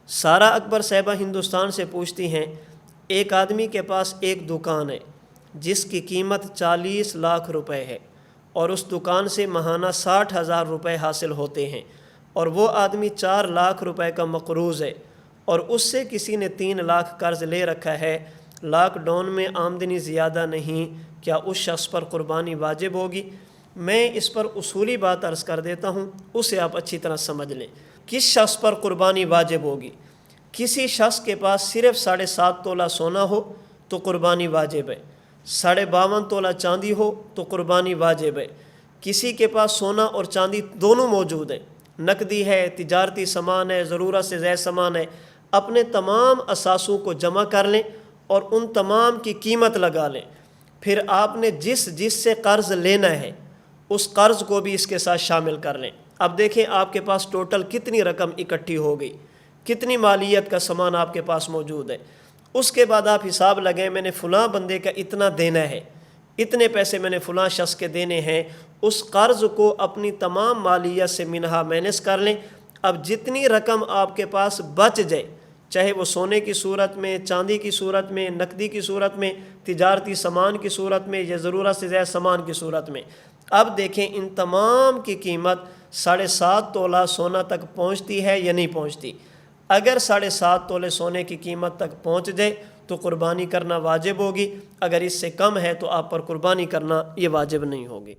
سارا اکبر صاحبہ ہندوستان سے پوچھتی ہیں، ایک آدمی کے پاس ایک دکان ہے جس کی قیمت 40 لاکھ روپے ہے اور اس دکان سے ماہانہ 60,000 روپے حاصل ہوتے ہیں، اور وہ آدمی 4 لاکھ روپے کا مقروض ہے، اور اس سے کسی نے 3 لاکھ قرض لے رکھا ہے۔ لاک ڈاؤن میں آمدنی زیادہ نہیں، کیا اس شخص پر قربانی واجب ہوگی؟ میں اس پر اصولی بات عرض کر دیتا ہوں، اسے آپ اچھی طرح سمجھ لیں۔ کس شخص پر قربانی واجب ہوگی؟ کسی شخص کے پاس صرف 7.5 تولہ سونا ہو تو قربانی واجب ہے، 52.5 تولہ چاندی ہو تو قربانی واجب ہے۔ کسی کے پاس سونا اور چاندی دونوں موجود ہیں، نقدی ہے، تجارتی سامان ہے، ضرورت سے زائد سامان ہے، اپنے تمام اثاثوں کو جمع کر لیں اور ان تمام کی قیمت لگا لیں، پھر آپ نے جس سے قرض لینا ہے اس قرض کو بھی اس کے ساتھ شامل کر لیں۔ اب دیکھیں آپ کے پاس ٹوٹل کتنی رقم اکٹھی ہو گئی، کتنی مالیت کا سامان آپ کے پاس موجود ہے۔ اس کے بعد آپ حساب لگیں، میں نے فلاں بندے کا اتنا دینا ہے، اتنے پیسے میں نے فلاں شخص کے دینے ہیں، اس قرض کو اپنی تمام مالیت سے منہا مائنس کر لیں۔ اب جتنی رقم آپ کے پاس بچ جائے، چاہے وہ سونے کی صورت میں، چاندی کی صورت میں، نقدی کی صورت میں، تجارتی سامان کی صورت میں یا ضرورت سے زائد سامان کی صورت میں، اب دیکھیں ان تمام کی قیمت 7.5 تولہ سونا تک پہنچتی ہے یا نہیں پہنچتی۔ اگر 7.5 تولے سونے کی قیمت تک پہنچ جائے تو قربانی کرنا واجب ہوگی، اگر اس سے کم ہے تو آپ پر قربانی کرنا یہ واجب نہیں ہوگی۔